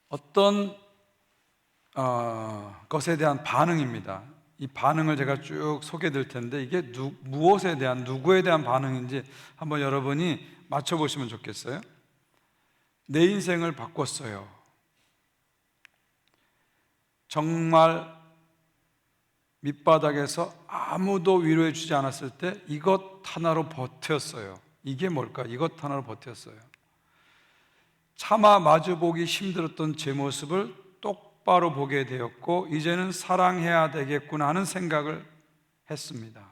어떤 것에 대한 반응입니다. 이 반응을 제가 쭉 소개해 드릴 텐데 이게 무엇에 대한, 누구에 대한 반응인지 한번 여러분이 맞춰보시면 좋겠어요. 내 인생을 바꿨어요. 정말 밑바닥에서 아무도 위로해 주지 않았을 때 이것 하나로 버텼어요. 이게 뭘까? 이것 하나로 버텼어요. 차마 마주보기 힘들었던 제 모습을 똑바로 보게 되었고 이제는 사랑해야 되겠구나 하는 생각을 했습니다.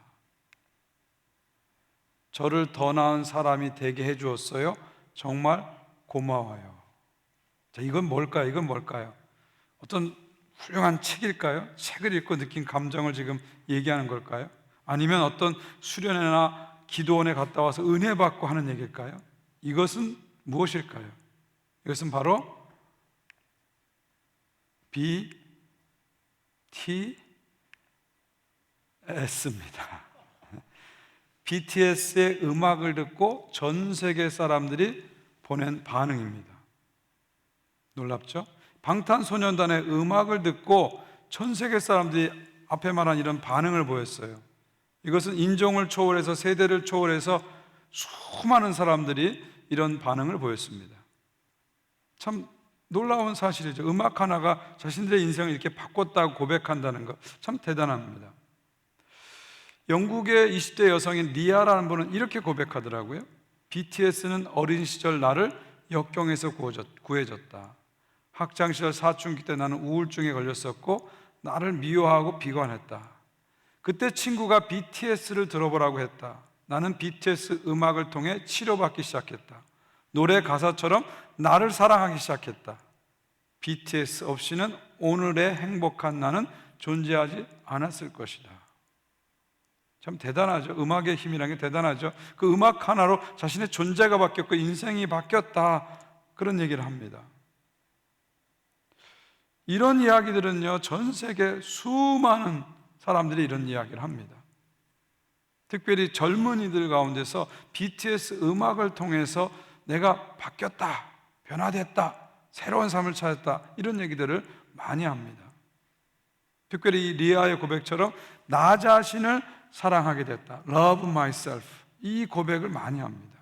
저를 더 나은 사람이 되게 해주었어요. 정말 고마워요. 자, 이건 뭘까요? 이건 뭘까요? 어떤 훌륭한 책일까요? 책을 읽고 느낀 감정을 지금 얘기하는 걸까요? 아니면 어떤 수련회나 기도원에 갔다 와서 은혜 받고 하는 얘기일까요? 이것은 무엇일까요? 이것은 바로 BTS입니다. BTS의 음악을 듣고 전 세계 사람들이 보낸 반응입니다. 놀랍죠? 방탄소년단의 음악을 듣고 전 세계 사람들이 앞에 말한 이런 반응을 보였어요. 이것은 인종을 초월해서 세대를 초월해서 수많은 사람들이 이런 반응을 보였습니다. 참 놀라운 사실이죠. 음악 하나가 자신들의 인생을 이렇게 바꿨다고 고백한다는 것 참 대단합니다. 영국의 20대 여성인 리아라는 분은 이렇게 고백하더라고요. BTS는 어린 시절 나를 역경에서 구해줬다. 학창시절 사춘기 때 나는 우울증에 걸렸었고 나를 미워하고 비관했다. 그때 친구가 BTS를 들어보라고 했다. 나는 BTS 음악을 통해 치료받기 시작했다. 노래 가사처럼 나를 사랑하기 시작했다. BTS 없이는 오늘의 행복한 나는 존재하지 않았을 것이다. 참 대단하죠. 음악의 힘이라는 게 대단하죠. 그 음악 하나로 자신의 존재가 바뀌었고 인생이 바뀌었다, 그런 얘기를 합니다. 이런 이야기들은요, 전 세계 수많은 사람들이 이런 이야기를 합니다. 특별히 젊은이들 가운데서 BTS 음악을 통해서 내가 바뀌었다, 변화됐다, 새로운 삶을 찾았다, 이런 얘기들을 많이 합니다. 특별히 리아의 고백처럼 나 자신을 사랑하게 됐다, Love myself, 이 고백을 많이 합니다.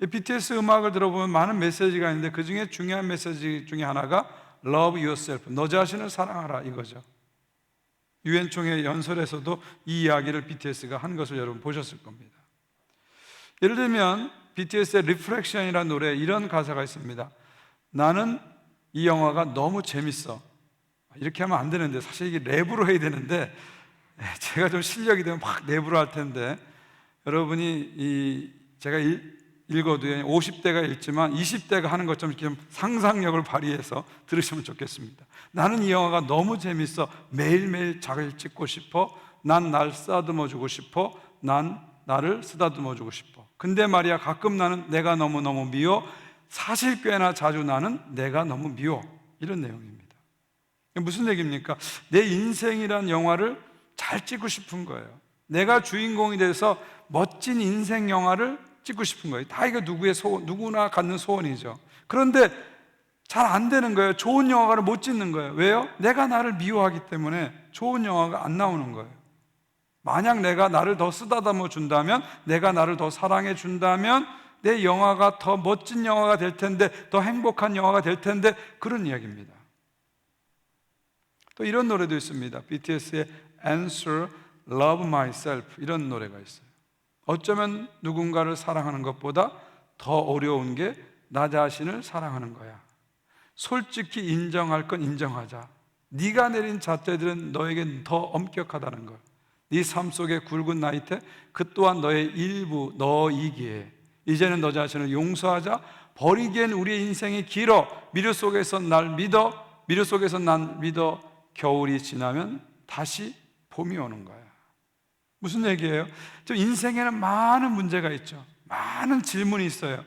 BTS 음악을 들어보면 많은 메시지가 있는데 그 중에 중요한 메시지 중에 하나가 Love yourself, 너 자신을 사랑하라, 이거죠. 유엔총회 연설에서도 이 이야기를 BTS가 한 것을 여러분 보셨을 겁니다. 예를 들면 BTS의 Reflection이라는 노래에 이런 가사가 있습니다. 나는 이 영화가 너무 재밌어. 이렇게 하면 안 되는데, 사실 이게 랩으로 해야 되는데 제가 좀 실력이 되면 막 랩으로 할 텐데, 여러분이 제가 읽어도 50대가 읽지만 20대가 하는 것처럼 이렇게 좀 상상력을 발휘해서 들으시면 좋겠습니다. 나는 이 영화가 너무 재밌어. 매일매일 자기를 찍고 싶어. 난 날 쓰다듬어 주고 싶어. 난 나를 쓰다듬어 주고 싶어. 근데 말이야, 가끔 나는 내가 너무너무 미워. 사실 꽤나 자주 나는 내가 너무 미워. 이런 내용입니다. 무슨 얘기입니까? 내 인생이란 영화를 잘 찍고 싶은 거예요. 내가 주인공이 돼서 멋진 인생 영화를 찍고 싶은 거예요. 다 이거 누구나 갖는 소원이죠. 그런데 잘 안 되는 거예요. 좋은 영화를 못 찍는 거예요. 왜요? 내가 나를 미워하기 때문에 좋은 영화가 안 나오는 거예요. 만약 내가 나를 더 쓰다듬어 준다면, 내가 나를 더 사랑해 준다면 내 영화가 더 멋진 영화가 될 텐데, 더 행복한 영화가 될 텐데, 그런 이야기입니다. 또 이런 노래도 있습니다. BTS의 Answer Love Myself, 이런 노래가 있어요. 어쩌면 누군가를 사랑하는 것보다 더 어려운 게 나 자신을 사랑하는 거야. 솔직히 인정할 건 인정하자. 네가 내린 잣대들은 너에겐 더 엄격하다는 걸. 네 삶 속의 굵은 나이테 그 또한 너의 일부, 너이기에 이제는 너 자신을 용서하자. 버리기엔 우리의 인생이 길어. 미련 속에서 난 믿어. 겨울이 지나면 다시 봄이 오는 거야. 무슨 얘기예요? 좀 인생에는 많은 문제가 있죠. 많은 질문이 있어요.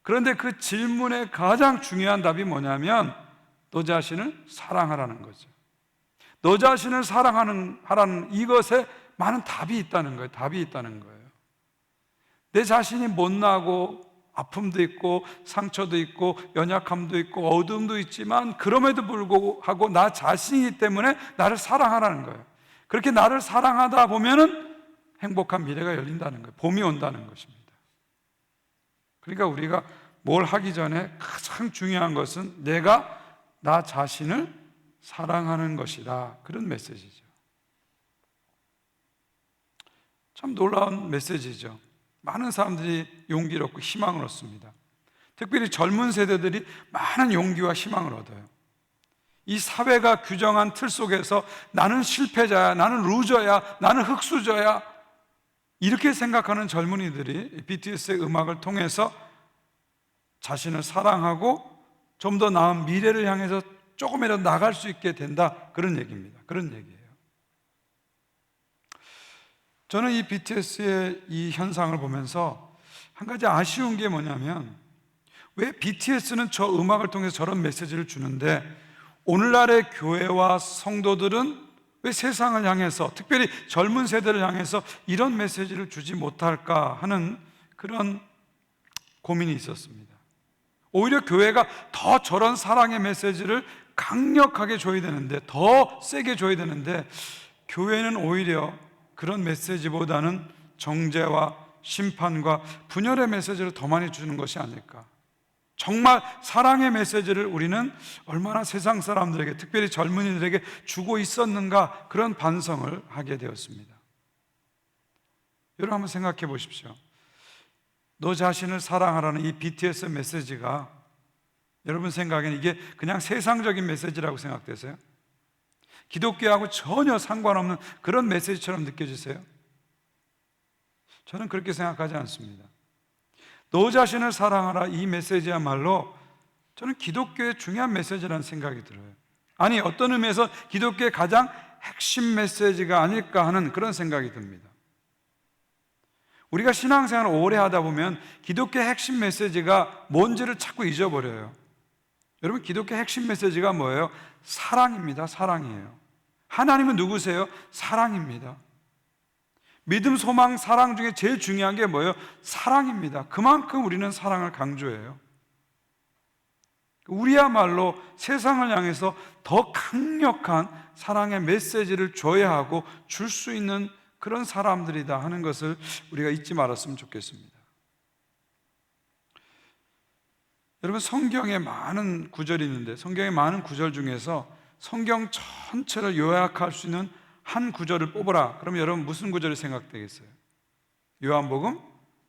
그런데 그 질문의 가장 중요한 답이 뭐냐면 너 자신을 사랑하라는 거죠. 너 자신을 하라는 이것에 많은 답이 있다는 거예요. 답이 있다는 거예요. 내 자신이 못나고 아픔도 있고 상처도 있고 연약함도 있고 어두움도 있지만 그럼에도 불구하고 나 자신이기 때문에 나를 사랑하라는 거예요. 그렇게 나를 사랑하다 보면은 행복한 미래가 열린다는 거예요. 봄이 온다는 것입니다. 그러니까 우리가 뭘 하기 전에 가장 중요한 것은 내가 나 자신을 사랑하는 것이다. 그런 메시지죠. 참 놀라운 메시지죠. 많은 사람들이 용기를 얻고 희망을 얻습니다. 특별히 젊은 세대들이 많은 용기와 희망을 얻어요. 이 사회가 규정한 틀 속에서 나는 실패자야, 나는 루저야, 나는 흙수저야, 이렇게 생각하는 젊은이들이 BTS의 음악을 통해서 자신을 사랑하고 좀 더 나은 미래를 향해서 조금이라도 나갈 수 있게 된다, 그런 얘기입니다. 그런 얘기예요. 저는 이 BTS의 이 현상을 보면서 한 가지 아쉬운 게 뭐냐면, 왜 BTS는 저 음악을 통해서 저런 메시지를 주는데 오늘날의 교회와 성도들은 왜 세상을 향해서, 특별히 젊은 세대를 향해서 이런 메시지를 주지 못할까 하는 그런 고민이 있었습니다. 오히려 교회가 더 저런 사랑의 메시지를 강력하게 줘야 되는데, 더 세게 줘야 되는데, 교회는 오히려 그런 메시지보다는 정죄와 심판과 분열의 메시지를 더 많이 주는 것이 아닐까. 정말 사랑의 메시지를 우리는 얼마나 세상 사람들에게, 특별히 젊은이들에게 주고 있었는가, 그런 반성을 하게 되었습니다. 여러분 한번 생각해 보십시오. 너 자신을 사랑하라는 이 BTS 메시지가 여러분 생각에는 이게 그냥 세상적인 메시지라고 생각되세요? 기독교하고 전혀 상관없는 그런 메시지처럼 느껴지세요? 저는 그렇게 생각하지 않습니다. 너 자신을 사랑하라, 이 메시지야말로 저는 기독교의 중요한 메시지라는 생각이 들어요. 아니, 어떤 의미에서 기독교의 가장 핵심 메시지가 아닐까 하는 그런 생각이 듭니다. 우리가 신앙생활을 오래 하다 보면 기독교의 핵심 메시지가 뭔지를 자꾸 잊어버려요. 여러분, 기독교의 핵심 메시지가 뭐예요? 사랑입니다. 사랑이에요. 하나님은 누구세요? 사랑입니다. 믿음, 소망, 사랑 중에 제일 중요한 게 뭐예요? 사랑입니다. 그만큼 우리는 사랑을 강조해요. 우리야말로 세상을 향해서 더 강력한 사랑의 메시지를 줘야 하고 줄 수 있는 그런 사람들이다 하는 것을 우리가 잊지 말았으면 좋겠습니다. 여러분, 성경에 많은 구절이 있는데 성경의 많은 구절 중에서 성경 전체를 요약할 수 있는 한 구절을 뽑으라. 그럼 여러분 무슨 구절이 생각되겠어요? 요한복음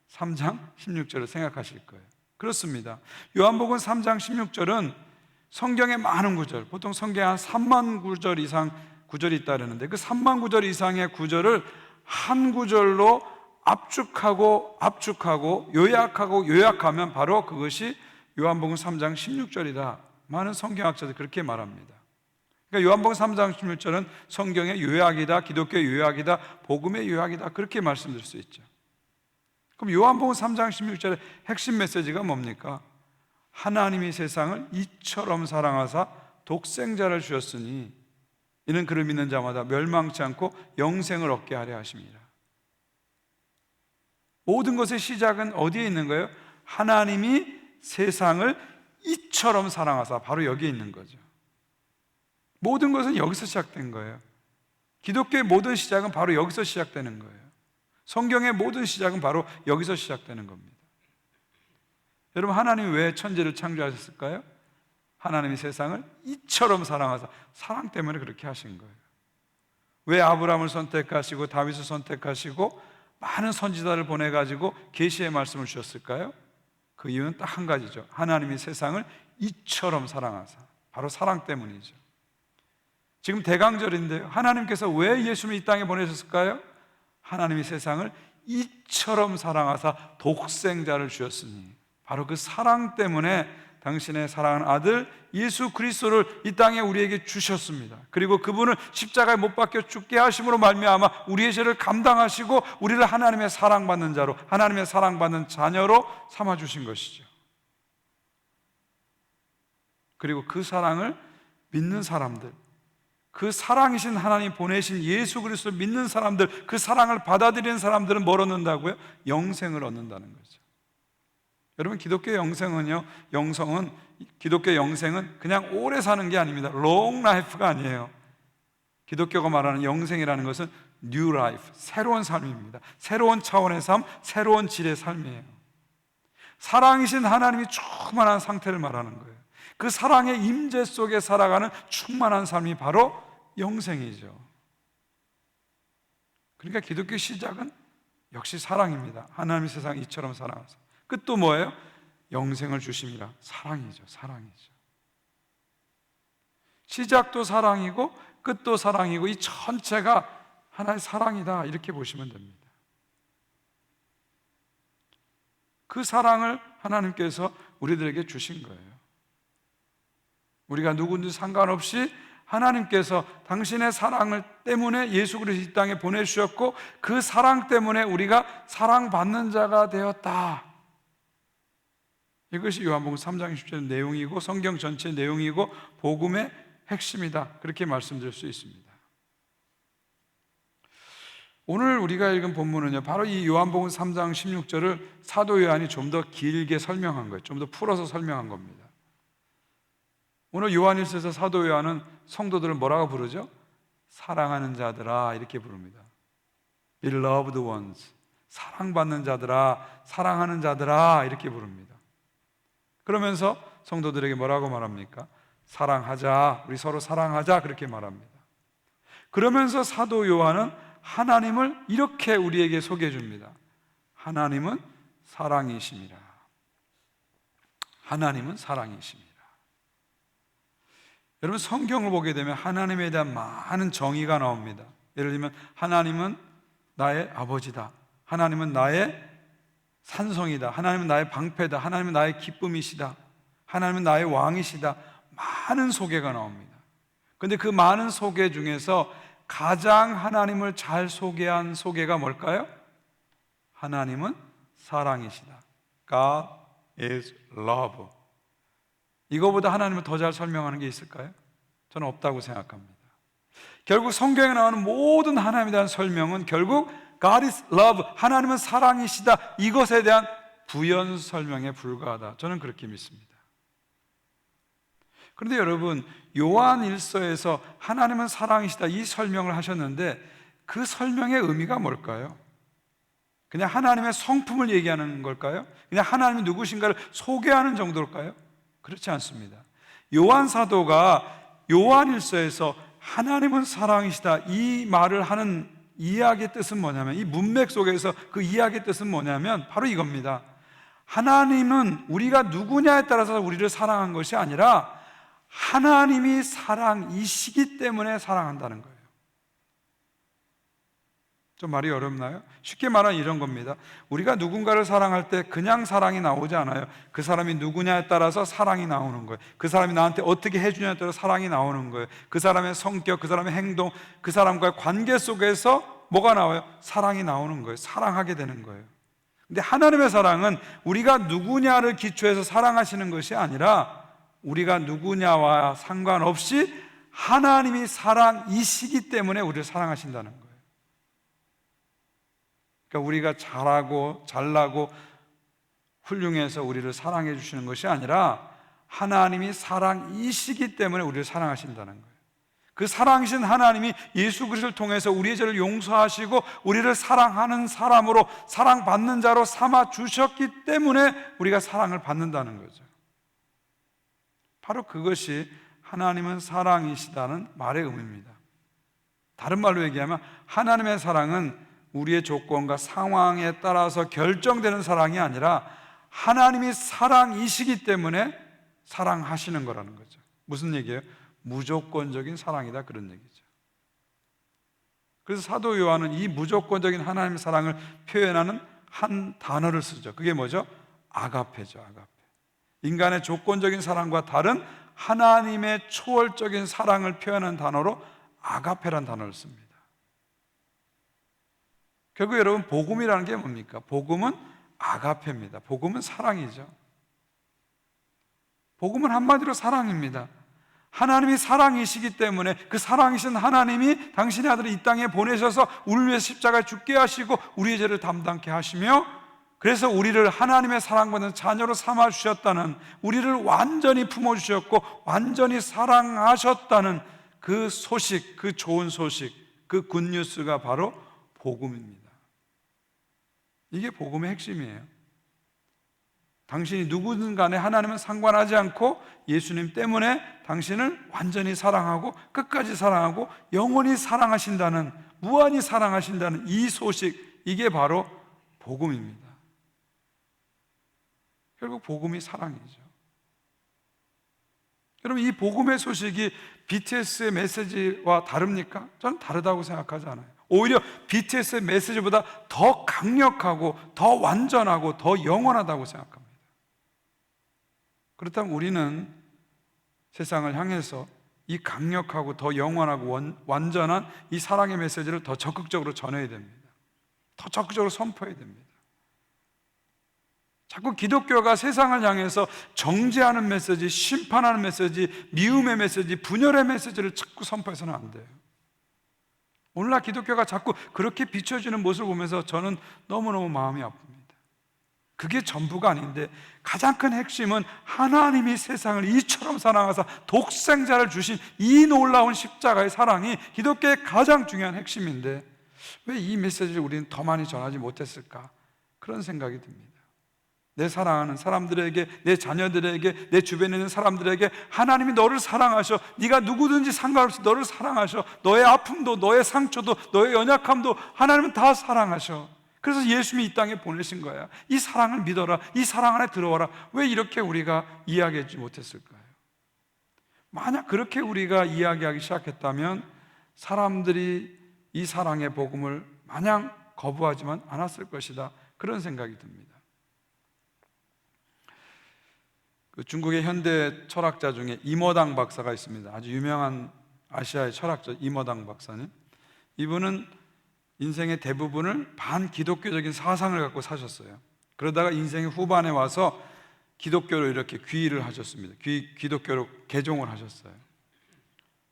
3장 16절을 생각하실 거예요. 그렇습니다. 요한복음 3장 16절은 성경의 많은 구절, 보통 성경에 한 3만 구절 이상 구절이 있다는데 그 3만 구절 이상의 구절을 한 구절로 압축하고 요약하면 바로 그것이 요한복음 3장 16절이다. 많은 성경학자들이 그렇게 말합니다. 그러니까 요한복음 3장 16절은 성경의 요약이다, 기독교의 요약이다, 복음의 요약이다, 그렇게 말씀드릴 수 있죠. 그럼 요한복음 3장 16절의 핵심 메시지가 뭡니까? 하나님이 세상을 이처럼 사랑하사 독생자를 주셨으니 이는 그를 믿는 자마다 멸망치 않고 영생을 얻게 하려 하심이라. 모든 것의 시작은 어디에 있는 거예요? 하나님이 세상을 이처럼 사랑하사, 바로 여기에 있는 거죠. 모든 것은 여기서 시작된 거예요. 기독교의 모든 시작은 바로 여기서 시작되는 거예요. 성경의 모든 시작은 바로 여기서 시작되는 겁니다. 여러분, 하나님이 왜 천지를 창조하셨을까요? 하나님이 세상을 이처럼 사랑하사, 사랑 때문에 그렇게 하신 거예요. 왜 아브라함을 선택하시고 다윗을 선택하시고 많은 선지자를 보내가지고 계시의 말씀을 주셨을까요? 그 이유는 딱 한 가지죠. 하나님이 세상을 이처럼 사랑하사, 바로 사랑 때문이죠. 지금 대강절인데요, 하나님께서 왜 예수님을 이 땅에 보내셨을까요? 하나님이 세상을 이처럼 사랑하사 독생자를 주셨으니, 바로 그 사랑 때문에 당신의 사랑하는 아들 예수 그리스도를 이 땅에 우리에게 주셨습니다. 그리고 그분을 십자가에 못 박혀 죽게 하심으로 말미암아 우리의 죄를 감당하시고 우리를 하나님의 사랑받는 자로, 하나님의 사랑받는 자녀로 삼아주신 것이죠. 그리고 그 사랑을 믿는 사람들, 그 사랑이신 하나님 보내신 예수 그리스도를 믿는 사람들, 그 사랑을 받아들이는 사람들은 뭘 얻는다고요? 영생을 얻는다는 거죠. 여러분, 기독교 영생은 그냥 오래 사는 게 아닙니다. 롱 라이프가 아니에요. 기독교가 말하는 영생이라는 것은 뉴 라이프, 새로운 삶입니다. 새로운 차원의 삶, 새로운 질의 삶이에요. 사랑이신 하나님이 충만한 상태를 말하는 거예요. 그 사랑의 임재 속에 살아가는 충만한 삶이 바로 영생이죠. 그러니까 기독교 시작은 역시 사랑입니다. 하나님이 세상 이처럼 사랑하사. 끝도 뭐예요? 영생을 주심이라. 사랑이죠. 사랑이죠. 시작도 사랑이고 끝도 사랑이고 이 전체가 하나의 사랑이다, 이렇게 보시면 됩니다. 그 사랑을 하나님께서 우리들에게 주신 거예요. 우리가 누구든지 상관없이 하나님께서 당신의 사랑을 때문에 예수 그리스도 이 땅에 보내주셨고, 그 사랑 때문에 우리가 사랑받는 자가 되었다. 이것이 요한복음 3장 20절 내용이고 성경 전체 내용이고 복음의 핵심이다, 그렇게 말씀드릴 수 있습니다. 오늘 우리가 읽은 본문은요, 바로 이 요한복음 3장 16절을 사도 요한이 좀 더 길게 설명한 거예요. 좀 더 풀어서 설명한 겁니다. 오늘 요한일서에서 사도 요한은 성도들을 뭐라고 부르죠? 사랑하는 자들아, 이렇게 부릅니다. Beloved ones, 사랑받는 자들아, 사랑하는 자들아, 이렇게 부릅니다. 그러면서 성도들에게 뭐라고 말합니까? 사랑하자, 우리 서로 사랑하자, 그렇게 말합니다. 그러면서 사도 요한은 하나님을 이렇게 우리에게 소개해 줍니다. 하나님은 사랑이십니다. 하나님은 사랑이십니다. 여러분, 성경을 보게 되면 하나님에 대한 많은 정의가 나옵니다. 예를 들면 하나님은 나의 아버지다, 하나님은 나의 산성이다, 하나님은 나의 방패다, 하나님은 나의 기쁨이시다, 하나님은 나의 왕이시다, 많은 소개가 나옵니다. 그런데 그 많은 소개 중에서 가장 하나님을 잘 소개한 소개가 뭘까요? 하나님은 사랑이시다. God is love. 이거보다 하나님을 더 잘 설명하는 게 있을까요? 저는 없다고 생각합니다. 결국 성경에 나오는 모든 하나님에 대한 설명은 결국 God is love, 하나님은 사랑이시다, 이것에 대한 부연 설명에 불과하다, 저는 그렇게 믿습니다. 그런데 여러분, 요한 일서에서 하나님은 사랑이시다 이 설명을 하셨는데 그 설명의 의미가 뭘까요? 그냥 하나님의 성품을 얘기하는 걸까요? 그냥 하나님이 누구신가를 소개하는 정도일까요? 그렇지 않습니다. 요한 사도가 요한 일서에서 하나님은 사랑이시다 이 말을 하는 이야기의 뜻은 뭐냐면, 이 문맥 속에서 그 이야기의 뜻은 뭐냐면 바로 이겁니다. 하나님은 우리가 누구냐에 따라서 우리를 사랑한 것이 아니라 하나님이 사랑이시기 때문에 사랑한다는 거예요. 좀 말이 어렵나요? 쉽게 말하면 이런 겁니다. 우리가 누군가를 사랑할 때 그냥 사랑이 나오지 않아요. 그 사람이 누구냐에 따라서 사랑이 나오는 거예요. 그 사람이 나한테 어떻게 해주냐에 따라 사랑이 나오는 거예요. 그 사람의 성격, 그 사람의 행동, 그 사람과의 관계 속에서 뭐가 나와요? 사랑이 나오는 거예요. 사랑하게 되는 거예요. 근데 하나님의 사랑은 우리가 누구냐를 기초해서 사랑하시는 것이 아니라 우리가 누구냐와 상관없이 하나님이 사랑이시기 때문에 우리를 사랑하신다는 거예요. 그러니까 우리가 잘하고 잘나고 훌륭해서 우리를 사랑해 주시는 것이 아니라 하나님이 사랑이시기 때문에 우리를 사랑하신다는 거예요. 그 사랑이신 하나님이 예수 그리스도를 통해서 우리의 죄를 용서하시고 우리를 사랑하는 사람으로, 사랑받는 자로 삼아 주셨기 때문에 우리가 사랑을 받는다는 거죠. 바로 그것이 하나님은 사랑이시다는 말의 의미입니다. 다른 말로 얘기하면 하나님의 사랑은 우리의 조건과 상황에 따라서 결정되는 사랑이 아니라 하나님이 사랑이시기 때문에 사랑하시는 거라는 거죠. 무슨 얘기예요? 무조건적인 사랑이다, 그런 얘기죠. 그래서 사도 요한은 이 무조건적인 하나님의 사랑을 표현하는 한 단어를 쓰죠. 그게 뭐죠? 아가페죠. 아가페. 인간의 조건적인 사랑과 다른 하나님의 초월적인 사랑을 표현하는 단어로 아가페란 단어를 씁니다. 결국 여러분, 복음이라는 게 뭡니까? 복음은 아가페입니다. 복음은 사랑이죠. 복음은 한마디로 사랑입니다. 하나님이 사랑이시기 때문에 그 사랑이신 하나님이 당신의 아들을 이 땅에 보내셔서 우리를 위해 십자가에 죽게 하시고 우리의 죄를 담당케 하시며 그래서 우리를 하나님의 사랑받는 자녀로 삼아주셨다는, 우리를 완전히 품어주셨고 완전히 사랑하셨다는 그 소식, 그 좋은 소식, 그 굿뉴스가 바로 복음입니다. 이게 복음의 핵심이에요. 당신이 누구든 간에 하나님은 상관하지 않고 예수님 때문에 당신을 완전히 사랑하고 끝까지 사랑하고 영원히 사랑하신다는, 무한히 사랑하신다는 이 소식, 이게 바로 복음입니다. 결국 복음이 사랑이죠. 여러분, 이 복음의 소식이 BTS의 메시지와 다릅니까? 저는 다르다고 생각하지 않아요. 오히려 BTS의 메시지보다 더 강력하고 더 완전하고 더 영원하다고 생각합니다. 그렇다면 우리는 세상을 향해서 이 강력하고 더 영원하고 완전한 이 사랑의 메시지를 더 적극적으로 전해야 됩니다. 더 적극적으로 선포해야 됩니다. 자꾸 기독교가 세상을 향해서 정죄하는 메시지, 심판하는 메시지, 미움의 메시지, 분열의 메시지를 자꾸 선포해서는 안 돼요. 오늘날 기독교가 자꾸 그렇게 비춰지는 모습을 보면서 저는 너무너무 마음이 아픕니다. 그게 전부가 아닌데, 가장 큰 핵심은 하나님이 세상을 이처럼 사랑하사 독생자를 주신 이 놀라운 십자가의 사랑이 기독교의 가장 중요한 핵심인데, 왜 이 메시지를 우리는 더 많이 전하지 못했을까? 그런 생각이 듭니다. 내 사랑하는 사람들에게, 내 자녀들에게, 내 주변에 있는 사람들에게 하나님이 너를 사랑하셔, 네가 누구든지 상관없이 너를 사랑하셔, 너의 아픔도, 너의 상처도, 너의 연약함도 하나님은 다 사랑하셔. 그래서 예수님이 이 땅에 보내신 거야. 이 사랑을 믿어라, 이 사랑 안에 들어와라. 왜 이렇게 우리가 이야기하지 못했을까요? 만약 그렇게 우리가 이야기하기 시작했다면 사람들이 이 사랑의 복음을 마냥 거부하지만 않았을 것이다, 그런 생각이 듭니다. 그 중국의 현대 철학자 중에 이머당 박사가 있습니다. 아주 유명한 아시아의 철학자 이머당 박사님. 이분은 인생의 대부분을 반기독교적인 사상을 갖고 사셨어요. 그러다가 인생의 후반에 와서 기독교로 이렇게 귀의를 하셨습니다. 기독교로 개종을 하셨어요.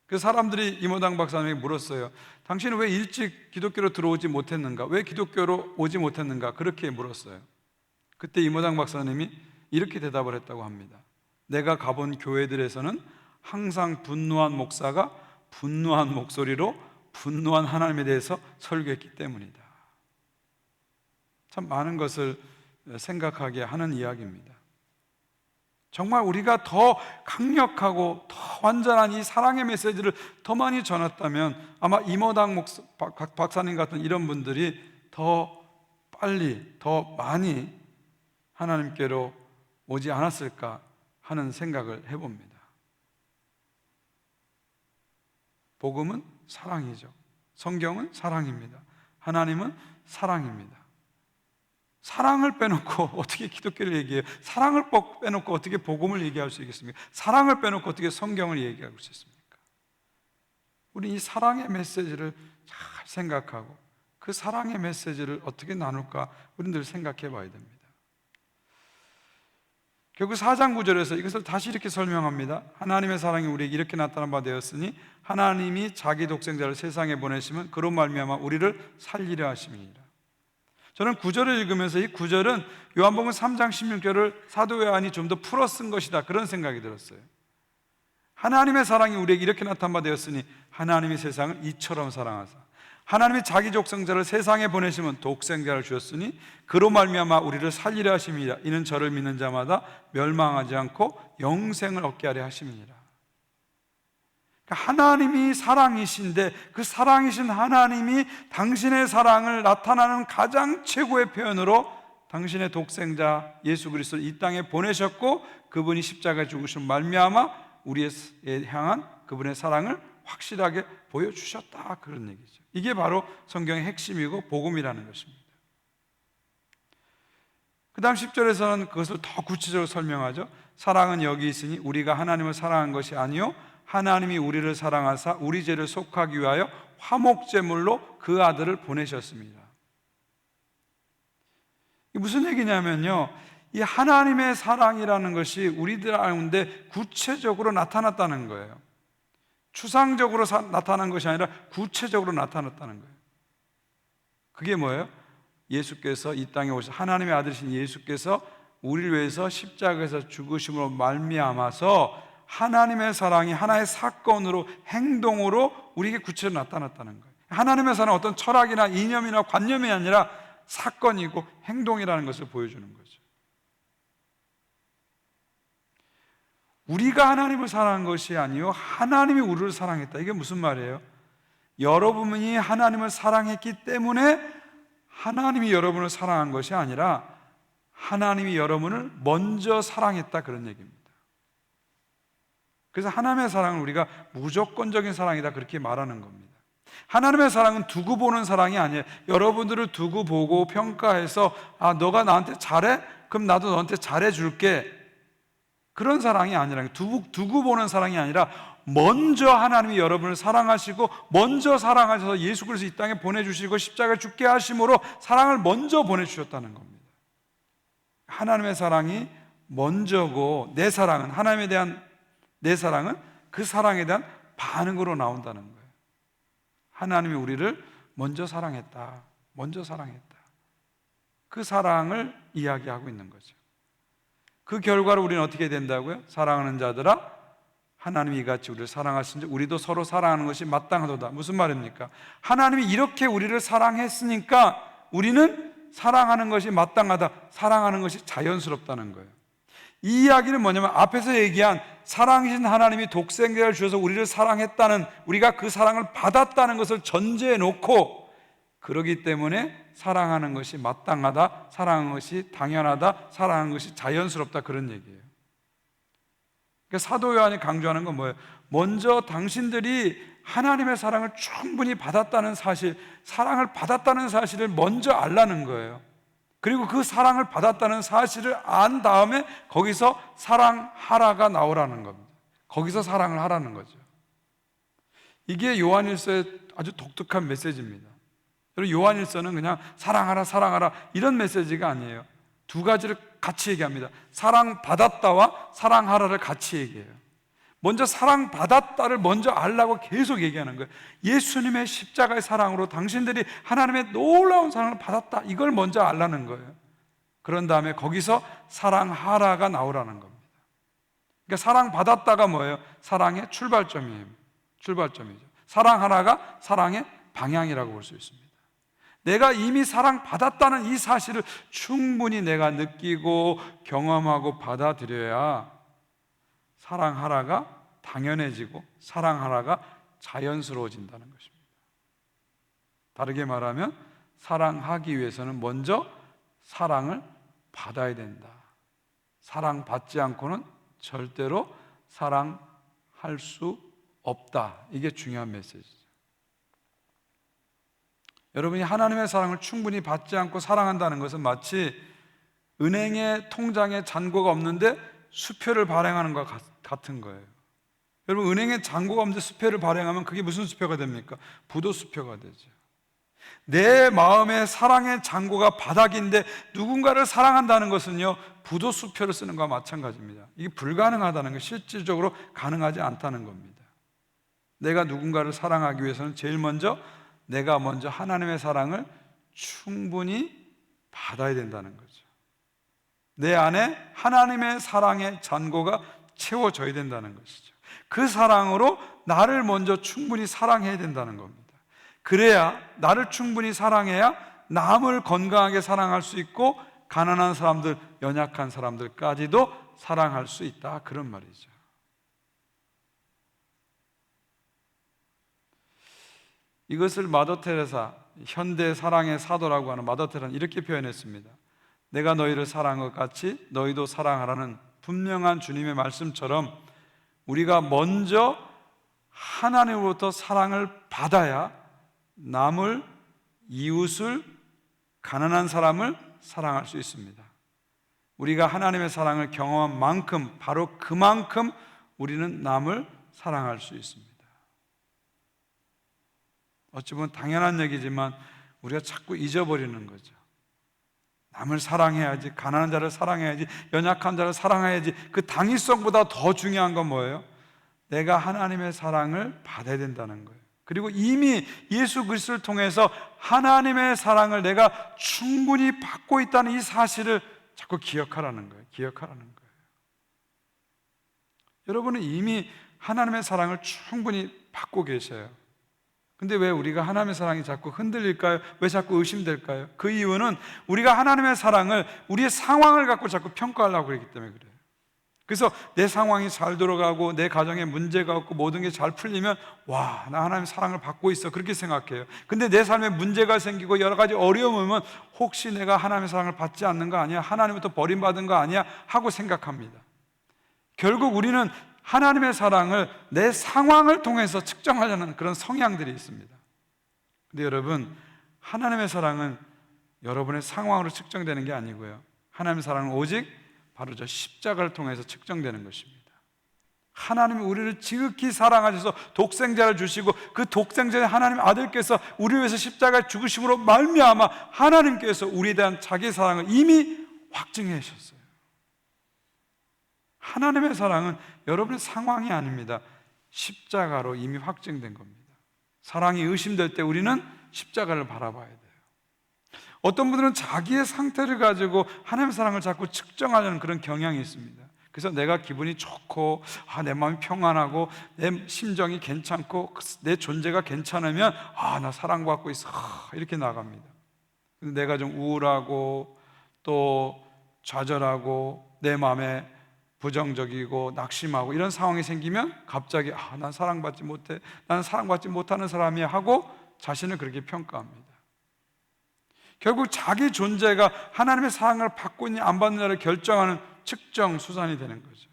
그 사람들이 이모당 박사님에게 물었어요. 당신은 왜 일찍 기독교로 들어오지 못했는가? 왜 기독교로 오지 못했는가? 그렇게 물었어요. 그때 이모당 박사님이 이렇게 대답을 했다고 합니다. 내가 가본 교회들에서는 항상 분노한 목사가 분노한 목소리로 분노한 하나님에 대해서 설교했기 때문이다. 참 많은 것을 생각하게 하는 이야기입니다. 정말 우리가 더 강력하고 더 완전한 이 사랑의 메시지를 더 많이 전했다면 아마 이모당 박사님 같은 이런 분들이 더 빨리, 더 많이 하나님께로 오지 않았을까 하는 생각을 해봅니다. 복음은 사랑이죠. 성경은 사랑입니다. 하나님은 사랑입니다. 사랑을 빼놓고 어떻게 기독교를 얘기해요? 사랑을 빼놓고 어떻게 복음을 얘기할 수 있겠습니까? 사랑을 빼놓고 어떻게 성경을 얘기할 수 있습니까? 우리 이 사랑의 메시지를 잘 생각하고 그 사랑의 메시지를 어떻게 나눌까 우리는 늘 생각해 봐야 됩니다. 결국 4장 9절에서 이것을 다시 이렇게 설명합니다. 하나님의 사랑이 우리에게 이렇게 나타난 바 되었으니 하나님이 자기 독생자를 세상에 보내시면 그로 말미암아 우리를 살리려 하심이니라. 저는 9절을 읽으면서 이 9절은 요한복음 3장 16절을 사도 요한이 좀 더 풀어 쓴 것이다, 그런 생각이 들었어요. 하나님의 사랑이 우리에게 이렇게 나타난 바 되었으니 하나님이 세상을 이처럼 사랑하사 하나님이 자기 독생자를 세상에 보내시면 독생자를 주셨으니 그로 말미암아 우리를 살리려 하심이라. 이는 저를 믿는 자마다 멸망하지 않고 영생을 얻게 하려 하심이니라. 그러니까 하나님이 사랑이신데 그 사랑이신 하나님이 당신의 사랑을 나타나는 가장 최고의 표현으로 당신의 독생자 예수 그리스도를 이 땅에 보내셨고 그분이 십자가에 죽으신 말미암아 우리에 향한 그분의 사랑을 확실하게 보여주셨다, 그런 얘기죠. 이게 바로 성경의 핵심이고 복음이라는 것입니다. 그 다음 10절에서는 그것을 더 구체적으로 설명하죠. 사랑은 여기 있으니 우리가 하나님을 사랑한 것이 아니요 하나님이 우리를 사랑하사 우리 죄를 속하기 위하여 화목제물로 그 아들을 보내셨습니다. 이게 무슨 얘기냐면요, 이 하나님의 사랑이라는 것이 우리들 가운데 구체적으로 나타났다는 거예요. 추상적으로 나타난 것이 아니라 구체적으로 나타났다는 거예요. 그게 뭐예요? 예수께서 이 땅에 오셔서 하나님의 아들이신 예수께서 우리를 위해서 십자가에서 죽으심으로 말미암아서 하나님의 사랑이 하나의 사건으로, 행동으로 우리에게 구체로 나타났다는 거예요. 하나님의 사랑은 어떤 철학이나 이념이나 관념이 아니라 사건이고 행동이라는 것을 보여주는 거죠. 우리가 하나님을 사랑한 것이 아니요 하나님이 우리를 사랑했다. 이게 무슨 말이에요? 여러분이 하나님을 사랑했기 때문에 하나님이 여러분을 사랑한 것이 아니라 하나님이 여러분을 먼저 사랑했다, 그런 얘기입니다. 그래서 하나님의 사랑은 우리가 무조건적인 사랑이다, 그렇게 말하는 겁니다. 하나님의 사랑은 두고 보는 사랑이 아니에요. 여러분들을 두고 보고 평가해서 너가 나한테 잘해? 그럼 나도 너한테 잘해줄게, 그런 사랑이 아니라, 두고 보는 사랑이 아니라 먼저 하나님이 여러분을 사랑하시고 먼저 사랑하셔서 예수 그리스도 이 땅에 보내주시고 십자가에 죽게 하심으로 사랑을 먼저 보내주셨다는 겁니다. 하나님의 사랑이 먼저고 내 사랑은, 하나님에 대한 내 사랑은 그 사랑에 대한 반응으로 나온다는 거예요. 하나님이 우리를 먼저 사랑했다, 먼저 사랑했다, 그 사랑을 이야기하고 있는 거죠. 그 결과로 우리는 어떻게 된다고요? 사랑하는 자들아, 하나님이 이같이 우리를 사랑하신지 우리도 서로 사랑하는 것이 마땅하도다. 무슨 말입니까? 하나님이 이렇게 우리를 사랑했으니까 우리는 사랑하는 것이 마땅하다, 사랑하는 것이 자연스럽다는 거예요. 이 이야기는 뭐냐면 앞에서 얘기한 사랑이신 하나님이 독생자를 주셔서 우리를 사랑했다는, 우리가 그 사랑을 받았다는 것을 전제해 놓고, 그러기 때문에 사랑하는 것이 마땅하다, 사랑하는 것이 당연하다, 사랑하는 것이 자연스럽다, 그런 얘기예요. 그러니까 사도 요한이 강조하는 건 뭐예요? 먼저 당신들이 하나님의 사랑을 충분히 받았다는 사실, 사랑을 받았다는 사실을 먼저 알라는 거예요. 그리고 그 사랑을 받았다는 사실을 안 다음에 거기서 사랑하라가 나오라는 겁니다. 거기서 사랑을 하라는 거죠. 이게 요한일서의 아주 독특한 메시지입니다. 여러분, 요한일서는 그냥 사랑하라, 사랑하라 이런 메시지가 아니에요. 두 가지를 같이 얘기합니다. 사랑받았다와 사랑하라를 같이 얘기해요. 먼저 사랑받았다를 먼저 알라고 계속 얘기하는 거예요. 예수님의 십자가의 사랑으로 당신들이 하나님의 놀라운 사랑을 받았다, 이걸 먼저 알라는 거예요. 그런 다음에 거기서 사랑하라가 나오라는 겁니다. 그러니까 사랑받았다가 뭐예요? 사랑의 출발점이에요. 출발점이죠. 사랑하라가 사랑의 방향이라고 볼 수 있습니다. 내가 이미 사랑받았다는 이 사실을 충분히 내가 느끼고 경험하고 받아들여야 사랑하라가 당연해지고 사랑하라가 자연스러워진다는 것입니다. 다르게 말하면 사랑하기 위해서는 먼저 사랑을 받아야 된다. 사랑받지 않고는 절대로 사랑할 수 없다. 이게 중요한 메시지죠. 여러분이 하나님의 사랑을 충분히 받지 않고 사랑한다는 것은 마치 은행에 통장에 잔고가 없는데 수표를 발행하는 것과 같은 거예요. 여러분, 은행에 잔고가 없는데 수표를 발행하면 그게 무슨 수표가 됩니까? 부도 수표가 되죠. 내 마음의 사랑의 잔고가 바닥인데 누군가를 사랑한다는 것은요, 부도 수표를 쓰는 것과 마찬가지입니다. 이게 불가능하다는 것, 실질적으로 가능하지 않다는 겁니다. 내가 누군가를 사랑하기 위해서는 제일 먼저 내가 먼저 하나님의 사랑을 충분히 받아야 된다는 거죠. 내 안에 하나님의 사랑의 잔고가 채워져야 된다는 것이죠. 그 사랑으로 나를 먼저 충분히 사랑해야 된다는 겁니다. 그래야, 나를 충분히 사랑해야 남을 건강하게 사랑할 수 있고 가난한 사람들, 연약한 사람들까지도 사랑할 수 있다, 그런 말이죠. 이것을 마더 테레사, 현대 사랑의 사도라고 하는 마더 테레사는 이렇게 표현했습니다. 내가 너희를 사랑한 것 같이 너희도 사랑하라는 분명한 주님의 말씀처럼 우리가 먼저 하나님으로부터 사랑을 받아야 남을, 이웃을, 가난한 사람을 사랑할 수 있습니다. 우리가 하나님의 사랑을 경험한 만큼, 바로 그만큼 우리는 남을 사랑할 수 있습니다. 어찌 보면 당연한 얘기지만 우리가 자꾸 잊어버리는 거죠. 남을 사랑해야지, 가난한 자를 사랑해야지, 연약한 자를 사랑해야지. 그 당위성보다 더 중요한 건 뭐예요? 내가 하나님의 사랑을 받아야 된다는 거예요. 그리고 이미 예수 그리스도를 통해서 하나님의 사랑을 내가 충분히 받고 있다는 이 사실을 자꾸 기억하라는 거예요. 기억하라는 거예요. 여러분은 이미 하나님의 사랑을 충분히 받고 계셔요. 근데 왜 우리가 하나님의 사랑이 자꾸 흔들릴까요? 왜 자꾸 의심될까요? 그 이유는 우리가 하나님의 사랑을 우리의 상황을 갖고 자꾸 평가하려고 그러기 때문에 그래요. 그래서 내 상황이 잘 돌아가고 내 가정에 문제가 없고 모든 게 잘 풀리면 와, 나 하나님의 사랑을 받고 있어, 그렇게 생각해요. 근데 내 삶에 문제가 생기고 여러 가지 어려움이 오면 혹시 내가 하나님의 사랑을 받지 않는 거 아니야? 하나님부터 버림받은 거 아니야? 하고 생각합니다. 결국 우리는 하나님의 사랑을 내 상황을 통해서 측정하려는 그런 성향들이 있습니다. 근데 여러분, 하나님의 사랑은 여러분의 상황으로 측정되는 게 아니고요, 하나님의 사랑은 오직 바로 저 십자가를 통해서 측정되는 것입니다. 하나님이 우리를 지극히 사랑하셔서 독생자를 주시고 그 독생자의 하나님 아들께서 우리를 위해서 십자가에 죽으심으로 말미암아 하나님께서 우리에 대한 자기 사랑을 이미 확증해 주셨어요. 하나님의 사랑은 여러분의 상황이 아닙니다. 십자가로 이미 확증된 겁니다. 사랑이 의심될 때 우리는 십자가를 바라봐야 돼요. 어떤 분들은 자기의 상태를 가지고 하나님의 사랑을 자꾸 측정하려는 그런 경향이 있습니다. 그래서 내가 기분이 좋고 내 마음이 평안하고 내 심정이 괜찮고 내 존재가 괜찮으면 나 사랑받고 있어, 이렇게 나갑니다. 근데 내가 좀 우울하고 또 좌절하고 내 마음에 부정적이고 낙심하고 이런 상황이 생기면 갑자기 난 사랑받지 못해, 나는 사랑받지 못하는 사람이야 하고 자신을 그렇게 평가합니다. 결국 자기 존재가 하나님의 사랑을 받고 있느냐 안 받느냐를 결정하는 측정 수단이 되는 거죠.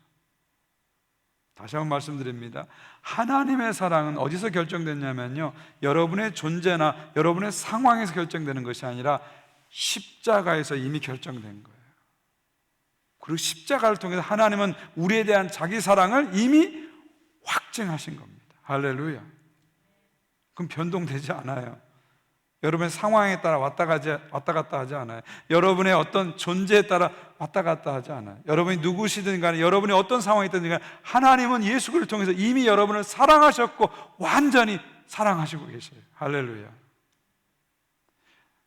다시 한번 말씀드립니다. 하나님의 사랑은 어디서 결정됐냐면요, 여러분의 존재나 여러분의 상황에서 결정되는 것이 아니라 십자가에서 이미 결정된 거예요. 그리고 십자가를 통해서 하나님은 우리에 대한 자기 사랑을 이미 확증하신 겁니다. 할렐루야. 그럼 변동되지 않아요. 여러분의 상황에 따라 왔다 갔다 하지 않아요. 여러분의 어떤 존재에 따라 왔다 갔다 하지 않아요. 여러분이 누구시든 간에, 여러분이 어떤 상황에 있든 간에 하나님은 예수 그리스도를 통해서 이미 여러분을 사랑하셨고 완전히 사랑하시고 계셔요. 할렐루야.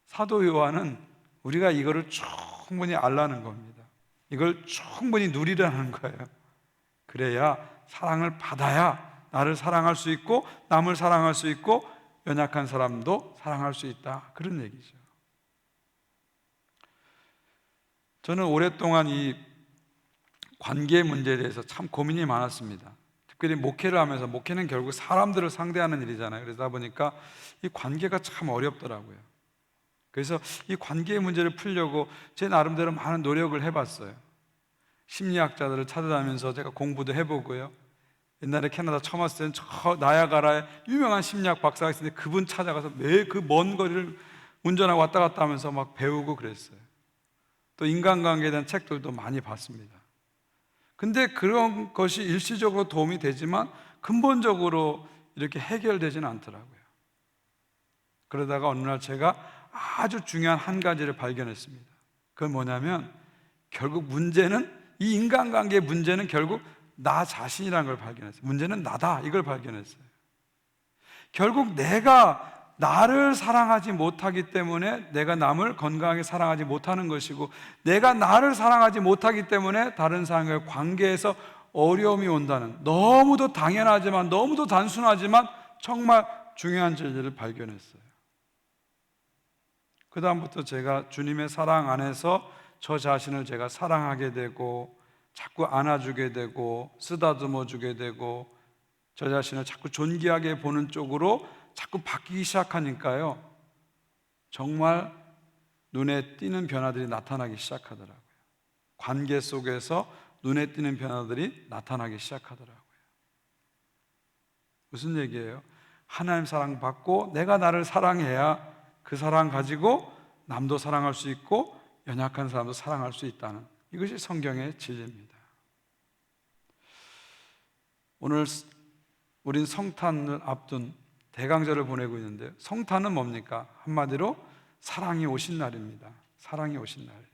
사도 요한은 우리가 이거를 충분히 알라는 겁니다. 이걸 충분히 누리라는 거예요. 그래야 사랑을 받아야 나를 사랑할 수 있고 남을 사랑할 수 있고 연약한 사람도 사랑할 수 있다, 그런 얘기죠. 저는 오랫동안 이 관계 문제에 대해서 참 고민이 많았습니다. 특별히 목회를 하면서, 목회는 결국 사람들을 상대하는 일이잖아요. 그러다 보니까 이 관계가 참 어렵더라고요. 그래서 이 관계의 문제를 풀려고 제 나름대로 많은 노력을 해봤어요. 심리학자들을 찾아다니면서 제가 공부도 해보고요. 옛날에 캐나다 처음 왔을 때는 저 나야가라에 유명한 심리학 박사가 있었는데 그분 찾아가서 매일 그 먼 거리를 운전하고 왔다 갔다 하면서 막 배우고 그랬어요. 또 인간관계에 대한 책들도 많이 봤습니다. 근데 그런 것이 일시적으로 도움이 되지만 근본적으로 이렇게 해결되지는 않더라고요. 그러다가 어느 날 제가 아주 중요한 한 가지를 발견했습니다. 그건 뭐냐면 결국 문제는, 이 인간관계의 문제는 결국 나 자신이라는 걸 발견했어요. 문제는 나다, 이걸 발견했어요. 결국 내가 나를 사랑하지 못하기 때문에 내가 남을 건강하게 사랑하지 못하는 것이고, 내가 나를 사랑하지 못하기 때문에 다른 사람과의 관계에서 어려움이 온다는, 너무도 당연하지만 너무도 단순하지만 정말 중요한 진리를 발견했어요. 그 다음부터 제가 주님의 사랑 안에서 저 자신을 제가 사랑하게 되고 자꾸 안아주게 되고 쓰다듬어 주게 되고 저 자신을 자꾸 존귀하게 보는 쪽으로 자꾸 바뀌기 시작하니까요, 정말 눈에 띄는 변화들이 나타나기 시작하더라고요. 관계 속에서 눈에 띄는 변화들이 나타나기 시작하더라고요. 무슨 얘기예요? 하나님 사랑 받고 내가 나를 사랑해야 그 사랑 가지고 남도 사랑할 수 있고 연약한 사람도 사랑할 수 있다는, 이것이 성경의 진리입니다. 오늘 우린 성탄을 앞둔 대강절을 보내고 있는데요, 성탄은 뭡니까? 한마디로 사랑이 오신 날입니다. 사랑이 오신 날이에요.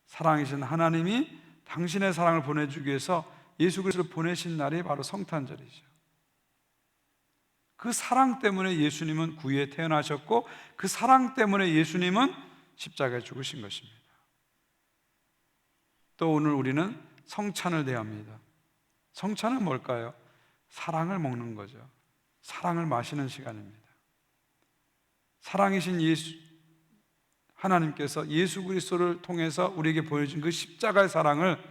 사랑이신 하나님이 당신의 사랑을 보내주기 위해서 예수 그리스도를 보내신 날이 바로 성탄절이죠. 그 사랑 때문에 예수님은 구유에 태어나셨고 그 사랑 때문에 예수님은 십자가에 죽으신 것입니다. 또 오늘 우리는 성찬을 대합니다. 성찬은 뭘까요? 사랑을 먹는 거죠. 사랑을 마시는 시간입니다. 사랑이신 하나님께서 예수 그리스도를 통해서 우리에게 보여준 그 십자가의 사랑을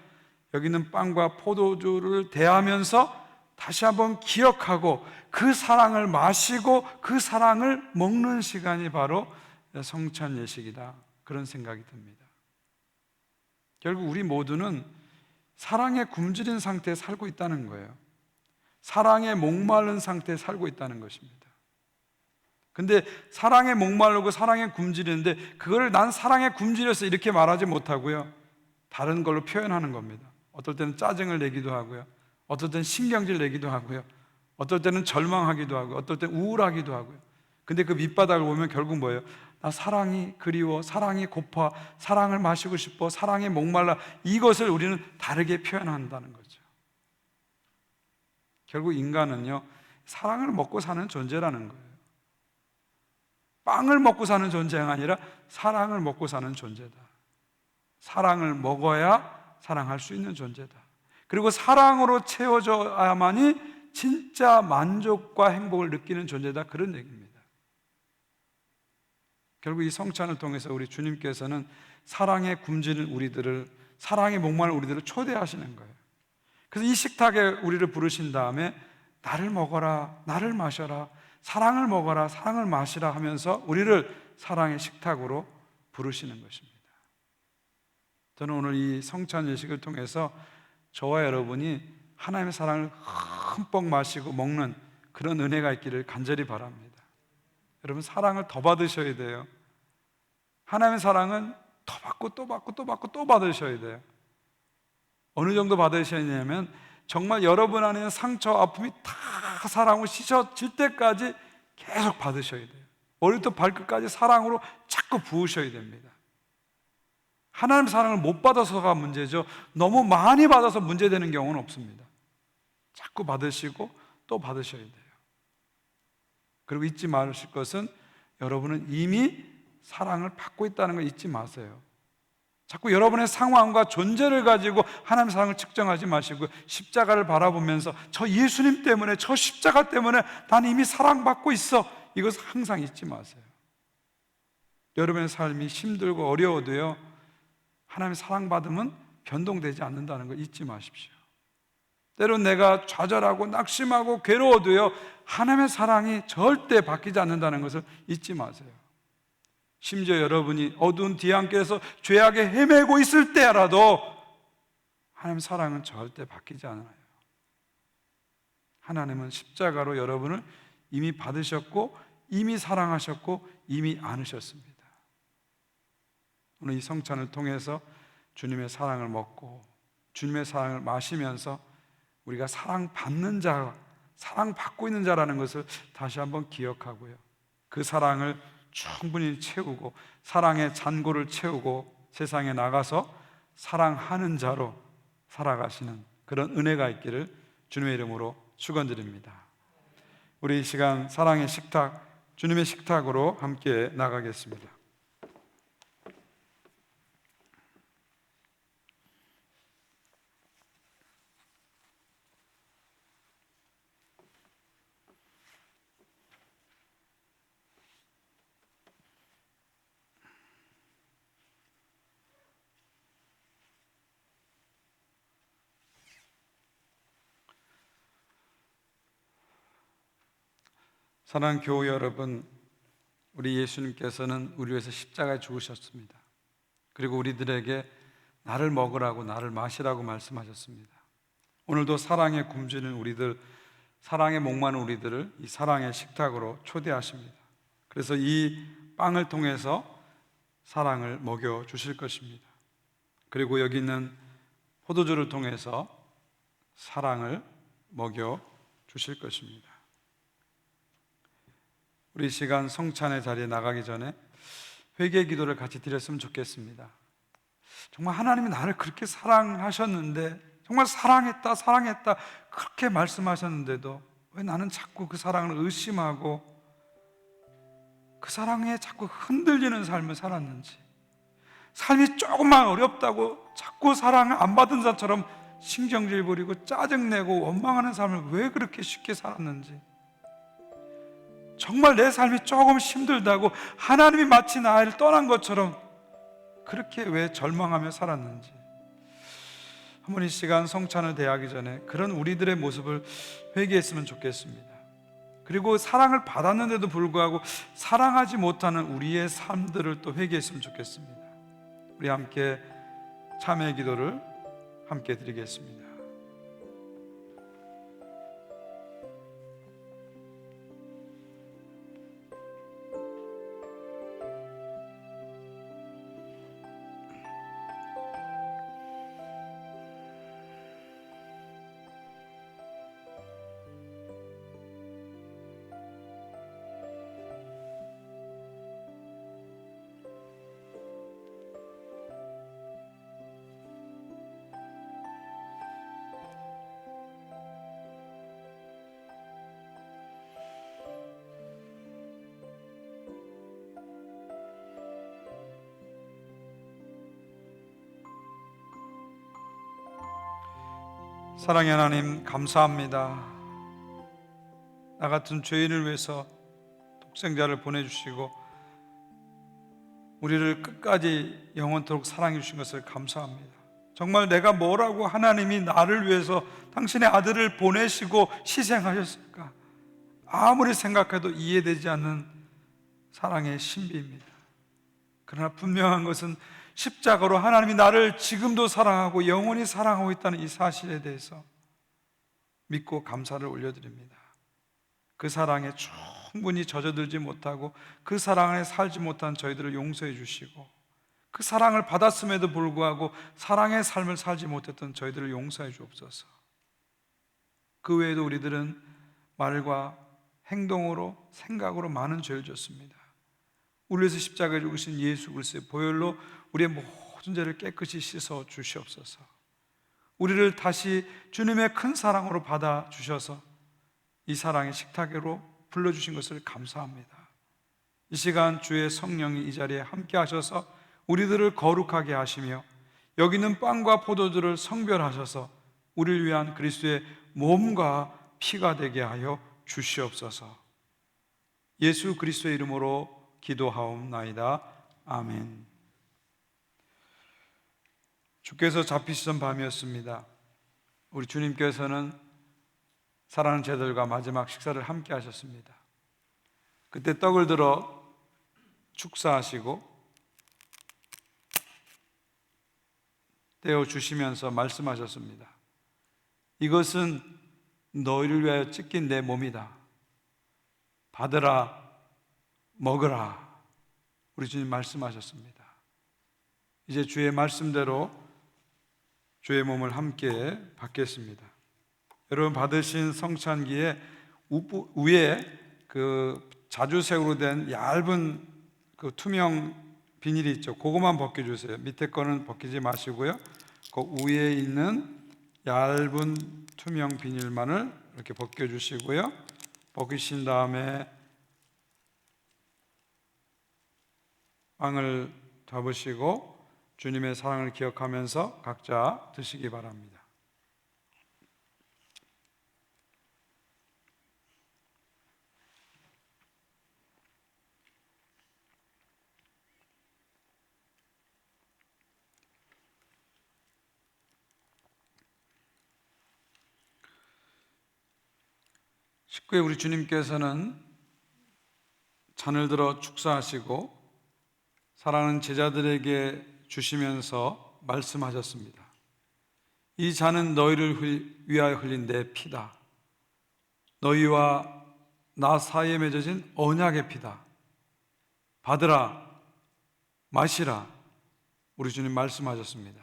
여기 있는 빵과 포도주를 대하면서 다시 한번 기억하고 그 사랑을 마시고 그 사랑을 먹는 시간이 바로 성찬 예식이다, 그런 생각이 듭니다. 결국 우리 모두는 사랑에 굶주린 상태에 살고 있다는 거예요. 사랑에 목마른 상태에 살고 있다는 것입니다. 근데 사랑에 목마르고 사랑에 굶주리는데 그걸 난 사랑에 굶주려서 이렇게 말하지 못하고요, 다른 걸로 표현하는 겁니다. 어떨 때는 짜증을 내기도 하고요, 어떨 때는 신경질 내기도 하고요, 어떨 때는 절망하기도 하고, 어떨 때는 우울하기도 하고요. 근데 그 밑바닥을 보면 결국 뭐예요? 나 사랑이 그리워, 사랑이 고파, 사랑을 마시고 싶어, 사랑에 목말라. 이것을 우리는 다르게 표현한다는 거죠. 결국 인간은요, 사랑을 먹고 사는 존재라는 거예요. 빵을 먹고 사는 존재가 아니라 사랑을 먹고 사는 존재다. 사랑을 먹어야 사랑할 수 있는 존재다. 그리고 사랑으로 채워져야만이 진짜 만족과 행복을 느끼는 존재다, 그런 얘기입니다. 결국 이 성찬을 통해서 우리 주님께서는 사랑에 굶주린 우리들을, 사랑에 목마른 우리들을 초대하시는 거예요. 그래서 이 식탁에 우리를 부르신 다음에 나를 먹어라, 나를 마셔라, 사랑을 먹어라, 사랑을 마시라 하면서 우리를 사랑의 식탁으로 부르시는 것입니다. 저는 오늘 이 성찬 예식을 통해서 저와 여러분이 하나님의 사랑을 흠뻑 마시고 먹는 그런 은혜가 있기를 간절히 바랍니다. 여러분, 사랑을 더 받으셔야 돼요. 하나님의 사랑은 더 받고 또 받고 또 받고 또 받으셔야 돼요. 어느 정도 받으셔야 되냐면 정말 여러분 안에 있는 상처, 아픔이 다 사랑으로 씻어질 때까지 계속 받으셔야 돼요. 머리부터 발끝까지 사랑으로 자꾸 부으셔야 됩니다. 하나님의 사랑을 못 받아서가 문제죠. 너무 많이 받아서 문제되는 경우는 없습니다. 자꾸 받으시고 또 받으셔야 돼요. 그리고 잊지 마실 것은 여러분은 이미 사랑을 받고 있다는 걸 잊지 마세요. 자꾸 여러분의 상황과 존재를 가지고 하나님의 사랑을 측정하지 마시고 십자가를 바라보면서 저 예수님 때문에, 저 십자가 때문에 난 이미 사랑받고 있어, 이것을 항상 잊지 마세요. 여러분의 삶이 힘들고 어려워도요, 하나님의 사랑받으면 변동되지 않는다는 걸 잊지 마십시오. 때론 내가 좌절하고 낙심하고 괴로워도요, 하나님의 사랑이 절대 바뀌지 않는다는 것을 잊지 마세요. 심지어 여러분이 어두운 뒤안길에서 죄악에 헤매고 있을 때라도 하나님의 사랑은 절대 바뀌지 않아요. 하나님은 십자가로 여러분을 이미 받으셨고 이미 사랑하셨고 이미 안으셨습니다. 오늘 이 성찬을 통해서 주님의 사랑을 먹고 주님의 사랑을 마시면서 우리가 사랑받는 자, 사랑받고 있는 자라는 것을 다시 한번 기억하고요, 그 사랑을 충분히 채우고 사랑의 잔고를 채우고 세상에 나가서 사랑하는 자로 살아가시는 그런 은혜가 있기를 주님의 이름으로 축원드립니다. 우리 이 시간 사랑의 식탁, 주님의 식탁으로 함께 나가겠습니다. 사랑하는 교회 여러분, 우리 예수님께서는 우리 위해서 십자가에 죽으셨습니다. 그리고 우리들에게 나를 먹으라고 나를 마시라고 말씀하셨습니다. 오늘도 사랑에 굶주린 우리들, 사랑에 목마른 우리들을 이 사랑의 식탁으로 초대하십니다. 그래서 이 빵을 통해서 사랑을 먹여주실 것입니다. 그리고 여기 있는 포도주를 통해서 사랑을 먹여주실 것입니다. 우리 시간 성찬의 자리에 나가기 전에 회개 기도를 같이 드렸으면 좋겠습니다. 정말 하나님이 나를 그렇게 사랑하셨는데, 정말 사랑했다 그렇게 말씀하셨는데도 왜 나는 자꾸 그 사랑을 의심하고 그 사랑에 자꾸 흔들리는 삶을 살았는지, 삶이 조금만 어렵다고 자꾸 사랑을 안 받은 자처럼 신경질 부리고 짜증내고 원망하는 삶을 왜 그렇게 쉽게 살았는지, 정말 내 삶이 조금 힘들다고 하나님이 마치 나를 떠난 것처럼 그렇게 왜 절망하며 살았는지, 한번 이 시간 성찬을 대하기 전에 그런 우리들의 모습을 회개했으면 좋겠습니다. 그리고 사랑을 받았는데도 불구하고 사랑하지 못하는 우리의 삶들을 또 회개했으면 좋겠습니다. 우리 함께 참회 기도를 함께 드리겠습니다. 사랑의 하나님, 감사합니다. 나 같은 죄인을 위해서 독생자를 보내주시고 우리를 끝까지 영원토록 사랑해 주신 것을 감사합니다. 정말 내가 뭐라고 하나님이 나를 위해서 당신의 아들을 보내시고 희생하셨을까? 아무리 생각해도 이해되지 않는 사랑의 신비입니다. 그러나 분명한 것은 십자가로 하나님이 나를 지금도 사랑하고 영원히 사랑하고 있다는 이 사실에 대해서 믿고 감사를 올려드립니다. 그 사랑에 충분히 젖어들지 못하고 그 사랑 안에 살지 못한 저희들을 용서해 주시고, 그 사랑을 받았음에도 불구하고 사랑의 삶을 살지 못했던 저희들을 용서해 주옵소서. 그 외에도 우리들은 말과 행동으로, 생각으로 많은 죄를 졌습니다. 우리를 위해서 십자가에 죽으신 예수 그리스도의 보혈로 우리의 모든 죄를 깨끗이 씻어 주시옵소서. 우리를 다시 주님의 큰 사랑으로 받아 주셔서 이 사랑의 식탁으로 불러주신 것을 감사합니다. 이 시간 주의 성령이 이 자리에 함께 하셔서 우리들을 거룩하게 하시며 여기 있는 빵과 포도주를 성별하셔서 우리를 위한 그리스도의 몸과 피가 되게 하여 주시옵소서. 예수 그리스도의 이름으로 기도하옵나이다. 아멘. 주께서 잡히시던 밤이었습니다. 우리 주님께서는 사랑하는 제자들과 마지막 식사를 함께 하셨습니다. 그때 떡을 들어 축사하시고 떼어 주시면서 말씀하셨습니다. 이것은 너희를 위하여 찢긴 내 몸이다. 받으라, 먹으라. 우리 주님 말씀하셨습니다. 이제 주의 말씀대로 주의 몸을 함께 받겠습니다. 여러분, 받으신 성찬기에 위에 그 자주색으로 된 얇은 그 투명 비닐이 있죠. 그것만 벗겨주세요. 밑에 거는 벗기지 마시고요. 그 위에 있는 얇은 투명 비닐만을 이렇게 벗겨주시고요. 벗기신 다음에 빵을 잡으시고 주님의 사랑을 기억하면서 각자 드시기 바랍니다. 식구에 우리 주님께서는 잔을 들어 축사하시고 사랑하는 제자들에게 주시면서 말씀하셨습니다. 이 잔은 너희를 위하여 흘린 내 피다. 너희와 나 사이에 맺어진 언약의 피다. 받으라, 마시라. 우리 주님 말씀하셨습니다.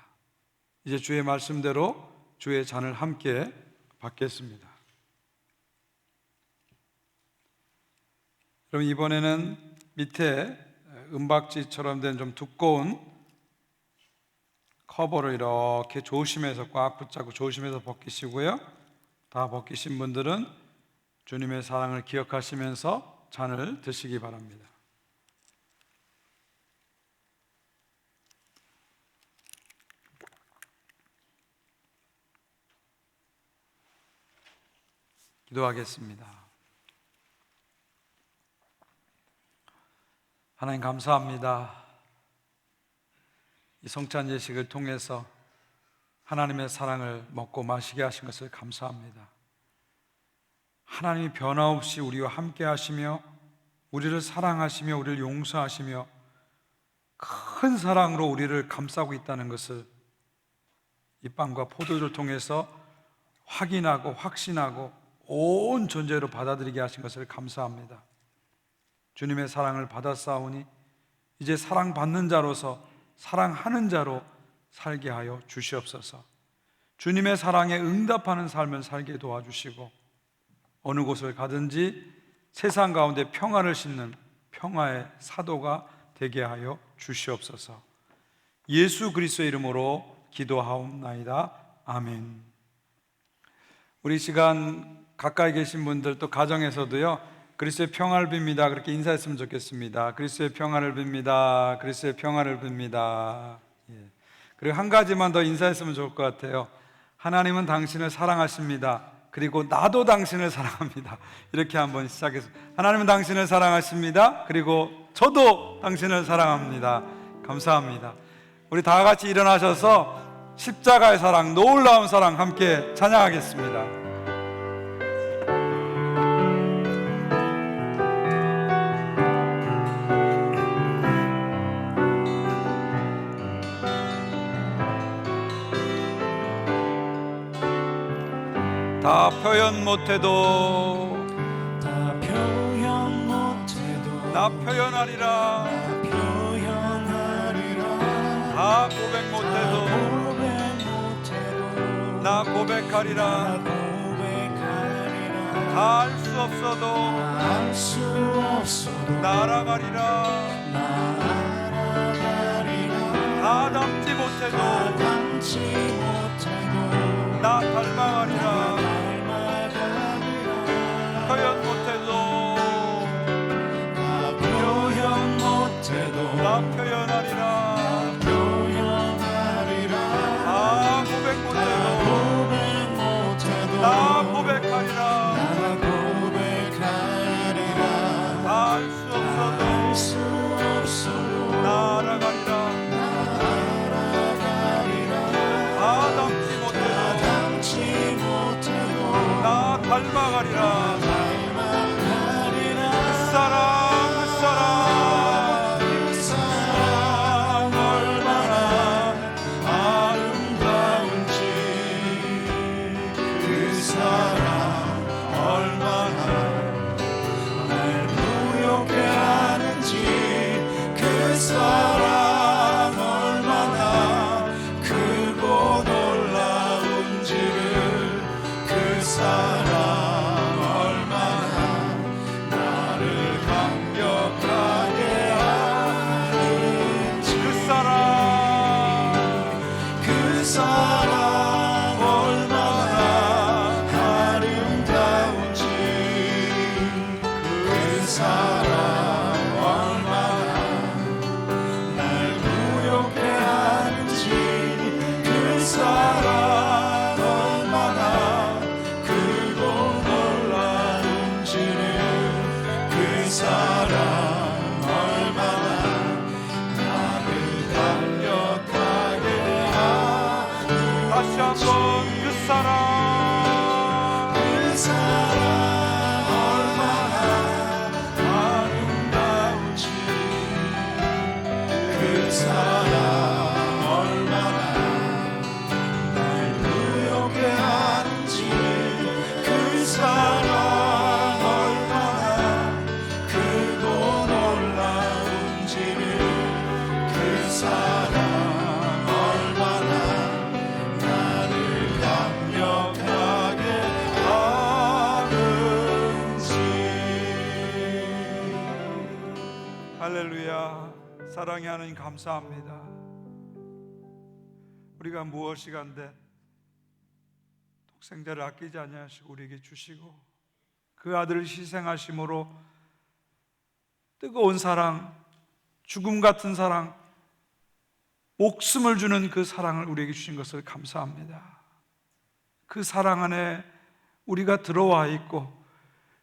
이제 주의 말씀대로 주의 잔을 함께 받겠습니다. 그럼 이번에는 밑에 은박지처럼 된 좀 두꺼운 커버를 이렇게 조심해서 꽉 붙잡고 조심해서 벗기시고요. 다 벗기신 분들은 주님의 사랑을 기억하시면서 잔을 드시기 바랍니다. 기도하겠습니다. 하나님 감사합니다. 이 성찬 예식을 통해서 하나님의 사랑을 먹고 마시게 하신 것을 감사합니다. 하나님이 변함없이 우리와 함께 하시며 우리를 사랑하시며 우리를 용서하시며 큰 사랑으로 우리를 감싸고 있다는 것을 이 빵과 포도주를 통해서 확인하고 확신하고 온 존재로 받아들이게 하신 것을 감사합니다. 주님의 사랑을 받았사오니 이제 사랑받는 자로서 사랑하는 자로 살게 하여 주시옵소서. 주님의 사랑에 응답하는 삶을 살게 도와주시고 어느 곳을 가든지 세상 가운데 평화를 싣는 평화의 사도가 되게 하여 주시옵소서. 예수 그리스도의 이름으로 기도하옵나이다. 아멘. 우리 시간 가까이 계신 분들 또 가정에서도요, 그리스도의 평화를 빕니다 그렇게 인사했으면 좋겠습니다. 그리스도의 평화를 빕니다. 그리스도의 평화를 빕니다. 예. 그리고 한 가지만 더 인사했으면 좋을 것 같아요. 하나님은 당신을 사랑하십니다. 그리고 나도 당신을 사랑합니다. 이렇게 한번 시작해서 하나님은 당신을 사랑하십니다. 그리고 저도 당신을 사랑합니다. 감사합니다. 우리 다 같이 일어나셔서 십자가의 사랑, 놀라운 사랑 함께 찬양하겠습니다. 다 표현 못해도 나 표현하리라. 다 고백 못해도 나 고백하리라. 다 알 수 없어도 날아가리라. 다 닮지 못해도 나 닮아가리라. 표현 못해도 나 표현하리라. 아 고백 못해도 나 고백하리라. 다 알 수 없어도 날아가리라. 다 닮지 못해도 나 닮아가리라. 할렐루야. 사랑의 하나님 감사합니다. 우리가 무엇이간데 독생자를 아끼지 아니하시고 우리에게 주시고 그 아들을 희생하심으로 뜨거운 사랑, 죽음 같은 사랑, 목숨을 주는 그 사랑을 우리에게 주신 것을 감사합니다. 그 사랑 안에 우리가 들어와 있고,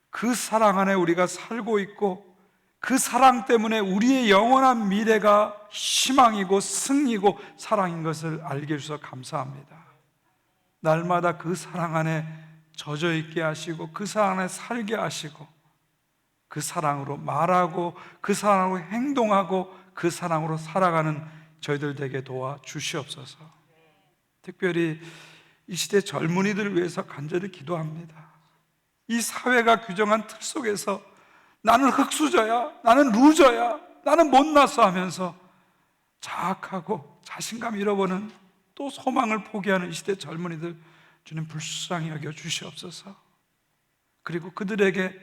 그 사랑 안에 우리가 살고 있고, 그 사랑 때문에 우리의 영원한 미래가 희망이고 승리고 사랑인 것을 알게 해주셔서 감사합니다. 날마다 그 사랑 안에 젖어 있게 하시고, 그 사랑 안에 살게 하시고, 그 사랑으로 말하고, 그 사랑으로 행동하고, 그 사랑으로 살아가는 저희들 되게 도와 주시옵소서. 특별히 이 시대 젊은이들을 위해서 간절히 기도합니다. 이 사회가 규정한 틀 속에서 나는 흙수저야, 나는 루저야, 나는 못났어 하면서 자학하고 자신감 잃어버는, 또 소망을 포기하는 이 시대 젊은이들 주님 불쌍히 여겨 주시옵소서. 그리고 그들에게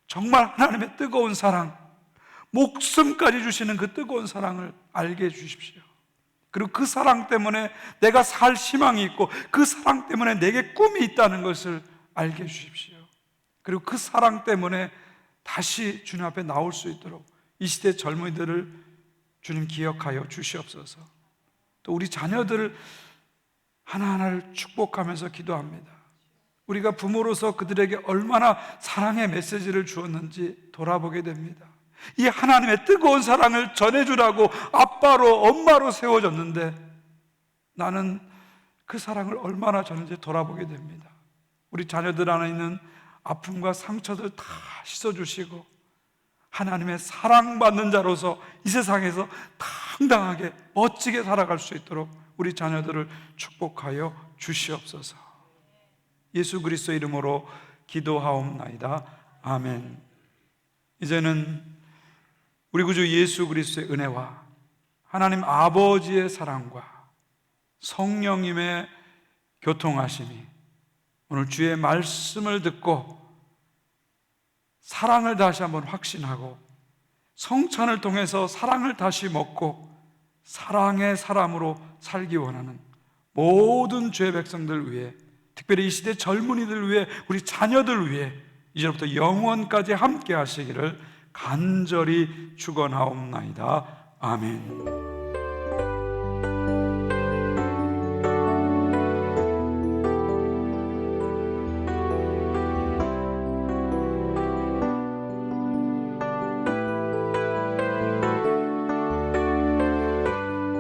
정말 하나님의 뜨거운 사랑, 목숨까지 주시는 그 뜨거운 사랑을 알게 해 주십시오. 그리고 그 사랑 때문에 내가 살 희망이 있고, 그 사랑 때문에 내게 꿈이 있다는 것을 알게 해 주십시오. 그리고 그 사랑 때문에 다시 주님 앞에 나올 수 있도록 이 시대 젊은이들을 주님 기억하여 주시옵소서. 또 우리 자녀들을 하나하나를 축복하면서 기도합니다. 우리가 부모로서 그들에게 얼마나 사랑의 메시지를 주었는지 돌아보게 됩니다. 이 하나님의 뜨거운 사랑을 전해주라고 아빠로 엄마로 세워졌는데, 나는 그 사랑을 얼마나 전했는지 돌아보게 됩니다. 우리 자녀들 안에 있는 아픔과 상처들 다 씻어주시고, 하나님의 사랑받는 자로서 이 세상에서 당당하게 멋지게 살아갈 수 있도록 우리 자녀들을 축복하여 주시옵소서. 예수 그리스도의 이름으로 기도하옵나이다. 아멘. 이제는 우리 구주 예수 그리스도의 은혜와 하나님 아버지의 사랑과 성령님의 교통하심이 오늘 주의 말씀을 듣고 사랑을 다시 한번 확신하고, 성찬을 통해서 사랑을 다시 먹고 사랑의 사람으로 살기 원하는 모든 주의 백성들 위해, 특별히 이 시대 젊은이들 위해, 우리 자녀들 위해 이제부터 영원까지 함께 하시기를 간절히 축원하옵나이다. 아멘.